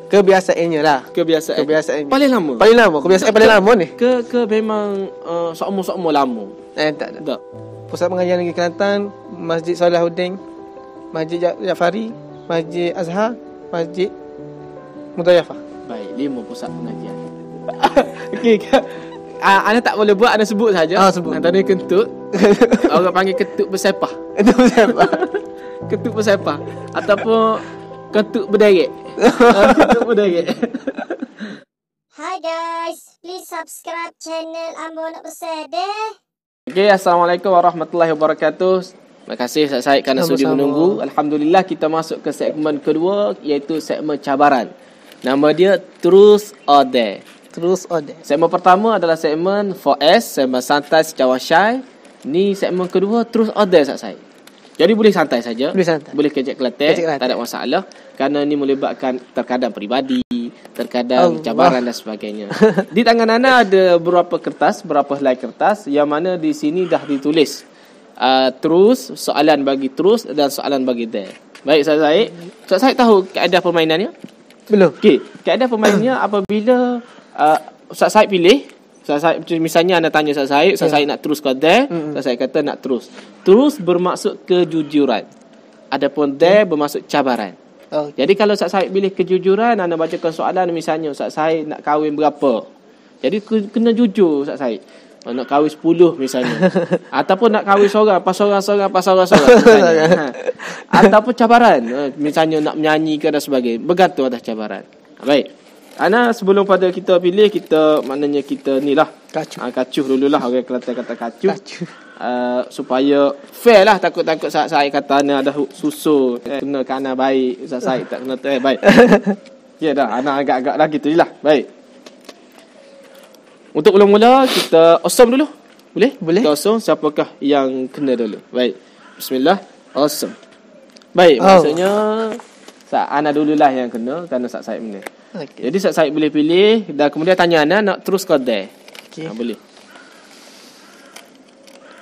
Kebiasaannya lah. Kebiasaan. Paling lama. Kebiasaan paling lama ni. Ke memang seumur lama. Tak. Pusat Pengajian Negeri Kelantan, Masjid Salahuddin, Masjid Jafari, Masjid Azhar, Masjid Mutayafah. Baik, 5 pusat pengajian. Okey. Anda tak boleh buat, anda sebut saja. Sebut. Antara kentut. Orang panggil kentut bersepah. Kentut bersepah ataupun kentut berderet. Kentut berderet. Hi guys, please subscribe channel Ambo Nak Bersedih. Okey, Assalamualaikum warahmatullahi wabarakatuh. Terima kasih Ustaz Syed kerana sudi menunggu. Alhamdulillah kita masuk ke segmen kedua, iaitu segmen cabaran. Nama dia Truth or Dare. Segmen pertama adalah segmen 4S, segmen santai secawan shy. Ni segmen kedua Truth or Dare Ustaz Syed. Jadi boleh santai saja. Boleh kecek keletek, tak ada masalah. Kerana ni melibatkan terkadang peribadi, terkadang cabaran dan sebagainya. Di tangan anda ada beberapa helai kertas yang mana di sini dah ditulis truth, soalan bagi truth dan soalan bagi dare. Baik Ustaz Syed. Ustaz Syed tahu kaedah permainannya? Belum. Okey, kaedah permainannya apabila Ustaz Syed pilih, Ustaz Syed, misalnya anda tanya Ustaz Syed nak terus ke dare, Ustaz Syed kata nak terus. Terus bermaksud kejujuran. Adapun dare bermaksud cabaran. Jadi kalau Ustaz Syed pilih kejujuran, anda bacakan soalan misalnya Ustaz Syed nak kahwin berapa. Jadi kena jujur Ustaz Syed. Nak kahwin 10 misalnya. Ataupun nak kahwin seorang misalnya. Ataupun cabaran, misalnya nak menyanyi ke dan sebagainya. Bergantung atas cabaran. Baik. Ana sebelum pada kita pilih, kita ni lah kacuh dululah. Orang Kelantan kata kacuh. Supaya fair lah. Takut-takut saya kata Ana ada susu kena ke Ana baik, Ustaz Syed tak kena baik. Ya dah, Ana agak-agak lah gitu je lah. Baik. Untuk mula-mula kita awesome dulu. Boleh? Kita awesome, siapakah yang kena dulu? Baik. Bismillah. Awesome. Baik, maksudnya Ana dululah yang kena kerana Ustaz Syed menang. Jadi Ustaz Syed boleh pilih dan kemudian tanya Ana nak terus ke dare. Boleh.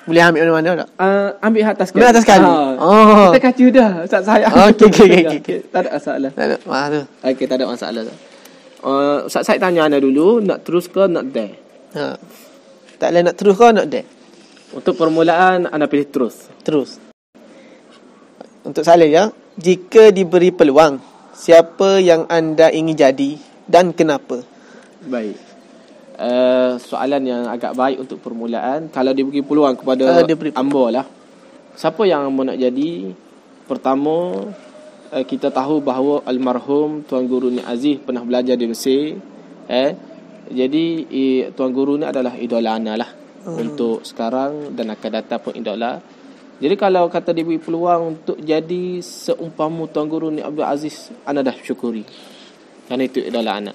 Boleh ambil mana tak? Ambil atas sekali. Kita kacu dah Ustaz Syed. Okey. Tak ada masalah. Okey, tak ada masalah. Ustaz Syed tanya Ana dulu, nak terus ke nak dare? Tak boleh nak terus ke nak dare? Untuk permulaan Ana pilih terus. Untuk saya, jika diberi peluang, siapa yang anda ingin jadi dan kenapa? Baik. Soalan yang agak baik untuk permulaan. Kalau diberi peluang kepada Ambo lah, siapa yang Ambo nak jadi? Pertama, kita tahu bahawa almarhum Tuan Guru Nik Aziz pernah belajar di Mesir. Jadi Tuan Guru ni adalah idola Ana lah. Untuk sekarang dan akan datang pun idola. Jadi kalau kata diberi peluang untuk jadi seumpama Tuan Guru Nik Abdul Aziz, Ana dah syukuri. Kerana itu idola Ana.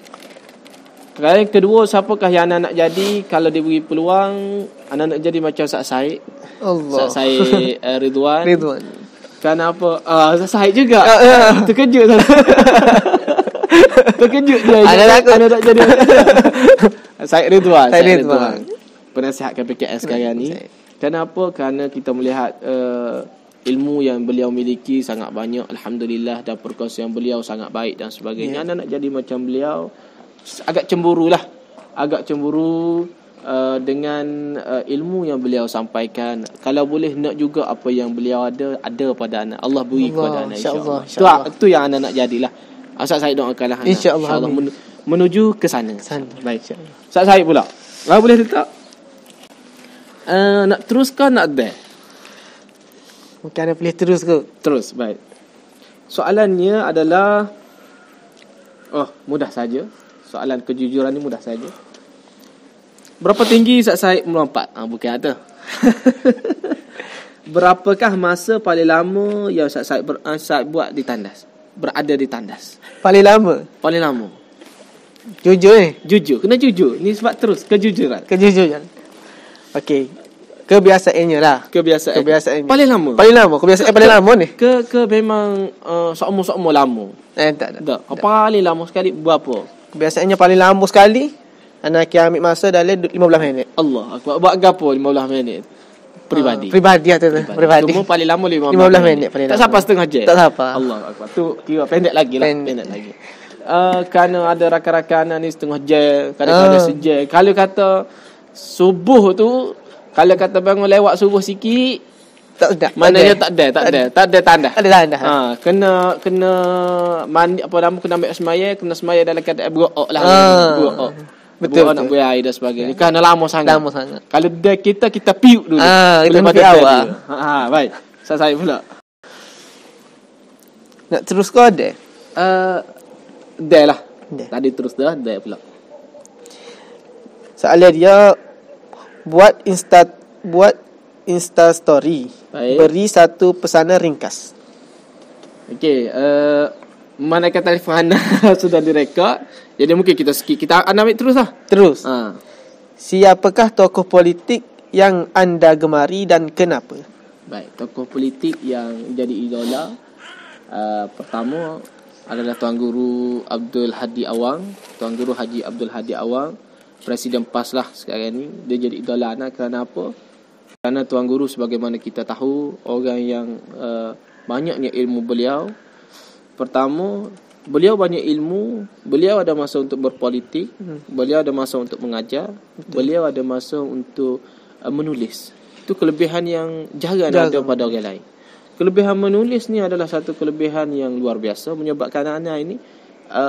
Yang kedua, siapakah yang Ana nak jadi? Kalau diberi peluang, Ana nak jadi macam Ustaz Syed. Ustaz Syed Ridwan. Kenapa? Ustaz Syed juga. Terkejut saya. Terkejut dia. Ana nak jadi Syed Ridwan. Penasihat KPKS sekarang ni. Kenapa? Kerana kita melihat ilmu yang beliau miliki sangat banyak, alhamdulillah, dan perkongsian beliau sangat baik dan sebagainya. Ana nak jadi macam beliau. Agak cemburu dengan ilmu yang beliau sampaikan. Kalau boleh nak juga apa yang beliau ada pada anak, Allah beri kepada anak, insya-Allah. Itu yang Ana nak jadilah. Ustaz Syed doakanlah anak, insya-Allah menuju ke sana. Baik, insya-Allah. Ustaz Syed pula, boleh letak nak terus ke nak dare? Mungkin Ana pilih terus ke? Terus, baik. Soalannya adalah mudah saja. Soalan kejujuran ni mudah saja. Berapa tinggi Ustaz Syed melompat? Bukan ada. Berapakah masa paling lama yang Ustaz Syed buat di tandas? Berada di tandas. Paling lama. Jujur. Kena jujur. Ni sebab terus kejujuran. Okey. Kebiasaannya lah. Kebiasaan. Paling lama. Kebiasaan paling lama ni. Ke memang seumur lama. Tak. Paling lama sekali berapa? Kebiasaannya paling lama sekali, Ana akan ambil masa dalam 15 minit. Allah Akbar. Buat gapo 15 minit? Pribadi. Pribadi. Semua paling lama 15 minit paling lama. Tak sampai setengah jam. Tak sampai. Allah Akbar. Tu kira pendek lagi lah. Pendek lagi. kerana ada rakan-rakan ni setengah jam, kadang-kadang sejam. Kalau kata subuh tu, kalau kata bangun lewat subuh sikit, tak ada. Maknanya tak ada tanda. Ada tanda. Kena mandi apa nama, kena ambil semaya, kena semaya dalam keadaan berok lah. Berok. Betul. Nak buat air dan sebagainya. Kerana lama sangat. Kalau dia kita piuk dulu. Kita piuk awal. Baik. Saya pula. Nak terus kau ada? Dah lah. Tadi terus dah pula. Soalan dia buat Insta story. Baik. Beri satu pesanan ringkas. Okey, manakala telefon anda sudah direkod, jadi mungkin kita skip. Kita ambil terus lah. Terus. Siapakah tokoh politik yang anda gemari dan kenapa? Baik, tokoh politik yang jadi idola, pertama adalah Tuan Guru Abdul Hadi Awang. Tuan Guru Haji Abdul Hadi Awang, Presiden PAS lah sekarang ni. Dia jadi idola anak kerana apa? Kerana Tuan Guru sebagaimana kita tahu, orang yang banyaknya ilmu beliau. Pertama, beliau banyak ilmu, beliau ada masa untuk berpolitik, beliau ada masa untuk mengajar, beliau ada masa untuk menulis. Itu kelebihan yang jarang ada pada orang lain. Kelebihan menulis ni adalah satu kelebihan yang luar biasa, menyebabkan anak-anak ini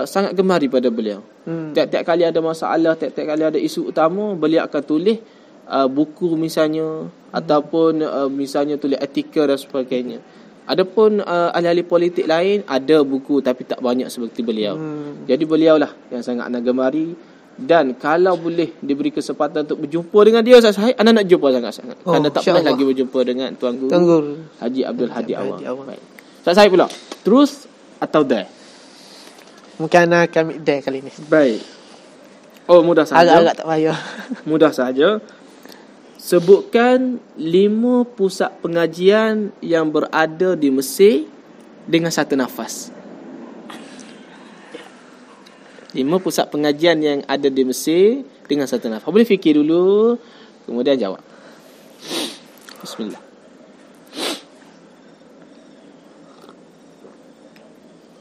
sangat gemari pada beliau. Tiap-tiap kali ada masalah, tiap-tiap kali ada isu utama, beliau akan tulis buku misalnya, ataupun misalnya tulis artikel dan sebagainya. Adapun ahli-ahli politik lain ada buku tapi tak banyak seperti beliau. Jadi beliau lah yang sangat anak gemari. Dan kalau boleh diberi kesempatan untuk berjumpa dengan dia, saya anak nak jumpa sangat-sangat. Kerana tak pernah lagi berjumpa dengan Tuan Guru Haji Abdul Hadi Awang. Baik. Saya pula, terus atau dah? Mungkin anak kami dah kali ni. Baik. Oh, mudah saja. Agak-agak tak payah. Mudah saja. Sebutkan 5 pusat pengajian yang berada di Mesir dengan satu nafas. 5 pusat pengajian yang ada di Mesir dengan satu nafas. Boleh fikir dulu, kemudian jawab. Bismillah.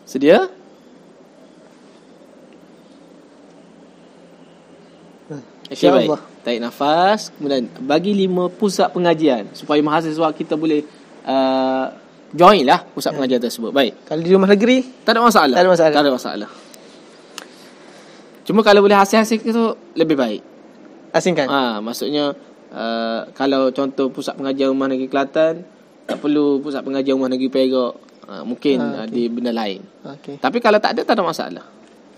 Sedia? Okay, baik. Tarik nafas, kemudian bagi 5 pusat pengajian supaya mahasiswa kita boleh join lah pusat pengajian tersebut. Baik. Kalau di rumah negeri, tak ada masalah. Tak ada masalah. Cuma kalau boleh hasil-hasil itu lebih baik. Asingkan. Maksudnya kalau contoh pusat pengajian rumah negeri Kelantan, tak perlu pusat pengajian rumah negeri Perak. Mungkin di benda lain. Tapi kalau tak ada masalah.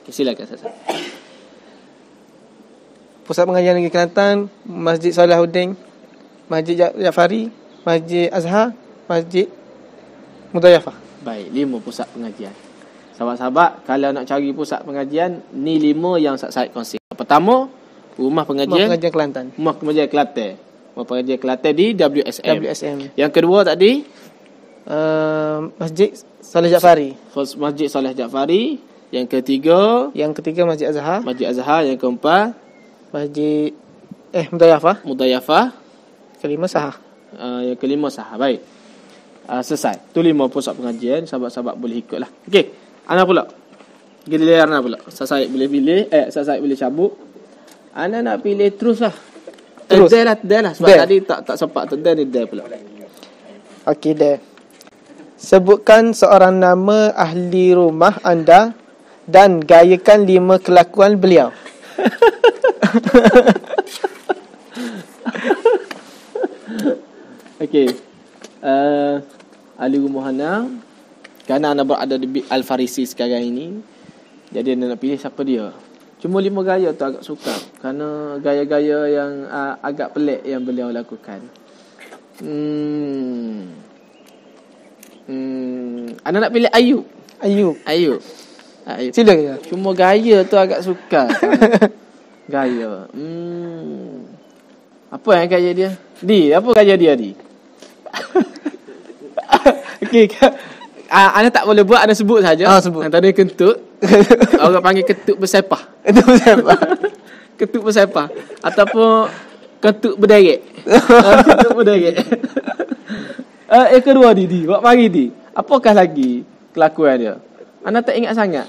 Okay, silakan saya. Pusat pengajian negeri Kelantan, Masjid Salahuddin, Masjid Jafari, Masjid Azhar, Masjid Mudayafah. Baik, 5 pusat pengajian. Sahabat-sahabat, kalau nak cari pusat pengajian, ni 5 yang saya kongsi. Pertama, Rumah Pengajian Kelantan. Rumah Pengajian Kelantan. Rumah Pengajian Kelantan di WSM. Yang kedua tadi, Masjid Saleh Jafari. Masjid Saleh Jafari. Yang ketiga, Masjid Azhar. Masjid Azhar. Yang keempat, Masjid Mudayafah. Kelima Sahah. Yang kelima Sahah. Baik. Selesai. Tu 5 pusat pengajian. Sahabat-sahabat boleh ikutlah. Okey. Ana pula. Giliran ana pula. Saya boleh pilih. Saya boleh cabut. Ana nak pilih terus lah. Terus. Dah lah. Sebab tadi tak sempat dah ni dah pula. Okey dah. Sebutkan seorang nama ahli rumah anda dan gayakan 5 kelakuan beliau. Okey. Ahli rumah anda, kerana anda berada di Al-Farisi sekarang ini, jadi anda nak pilih siapa dia. Cuma 5 gaya tu agak suka, kerana gaya-gaya yang agak pelik yang beliau lakukan. Anda nak pilih Ayub. Silakan. Cuma gaya tu agak suka. Gaya. Apa yang gaya dia? Apa gaya dia? Okey. Anda tak boleh buat, anda sebut saja. Sebut. Antara kentut. Orang panggil ketut bersepah. Ketut bersepah. Ataupun ketut berderet. Ketut berderet. Kedua Didi. Buat pagi Di. Apakah lagi kelakuan dia? Anda tak ingat sangat.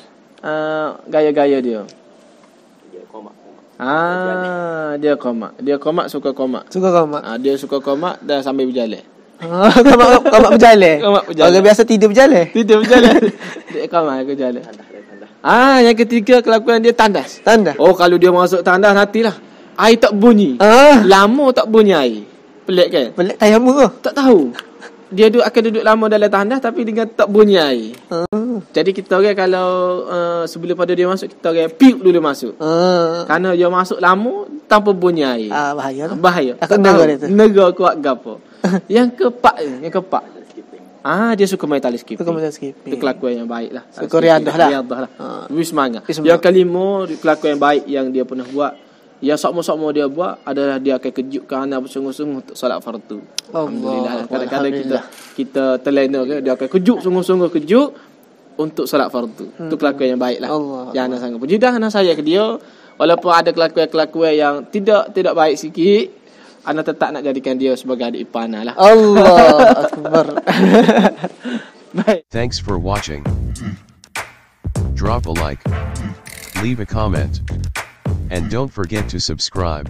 gaya-gaya dia? Dia komak. Dia komak suka komak. Suka komak. Dia suka komak dah sambil berjalan. Komak berjalan. Komak berjalan. Orang biasa tidur berjalan. Tidur berjalan. Dia komak berjalan. Yang ketiga kelakuan dia tandas. Tandas. Oh, kalau dia masuk tandas nantilah air tak bunyi. Lama tak bunyi air. Pelik kan? Pelik tayamu ke? Tak tahu. Dia akan duduk lama dalam tandas tapi dengan tak bunyi air. Jadi kita orang kalau sebelum pada dia masuk, kita orang piuk dulu masuk. Kerana dia masuk lama tanpa bunyi air. Bahaya lah. Bahaya. Aku negara tu. Negara kuat gapo. Yang keempat. Dia suka main tali skipping. Suka main tali skipping. Itu kelakuan yang baik lah. Suka riadah lah. Lebih semangat. Yang kelima, kelakuan yang baik yang dia pernah buat, yang sokmo-sokmo dia buat adalah dia akan kejutkan anak bersungguh-sungguh untuk solat fardu. Alhamdulillah. Kadang-kadang kita terlena ke, dia akan kejut, sungguh-sungguh kejut untuk solat fardu. Itu kelakuan yang baik lah. Jangan sangat puji dah anak saya ke dia. Walaupun ada kelakuan-kelakuan yang tidak baik sikit, Ana tetap nak jadikan dia sebagai adik ipar Ana lah. Allah Akbar. Thanks for watching. Drop a like, leave a comment, and don't forget to subscribe.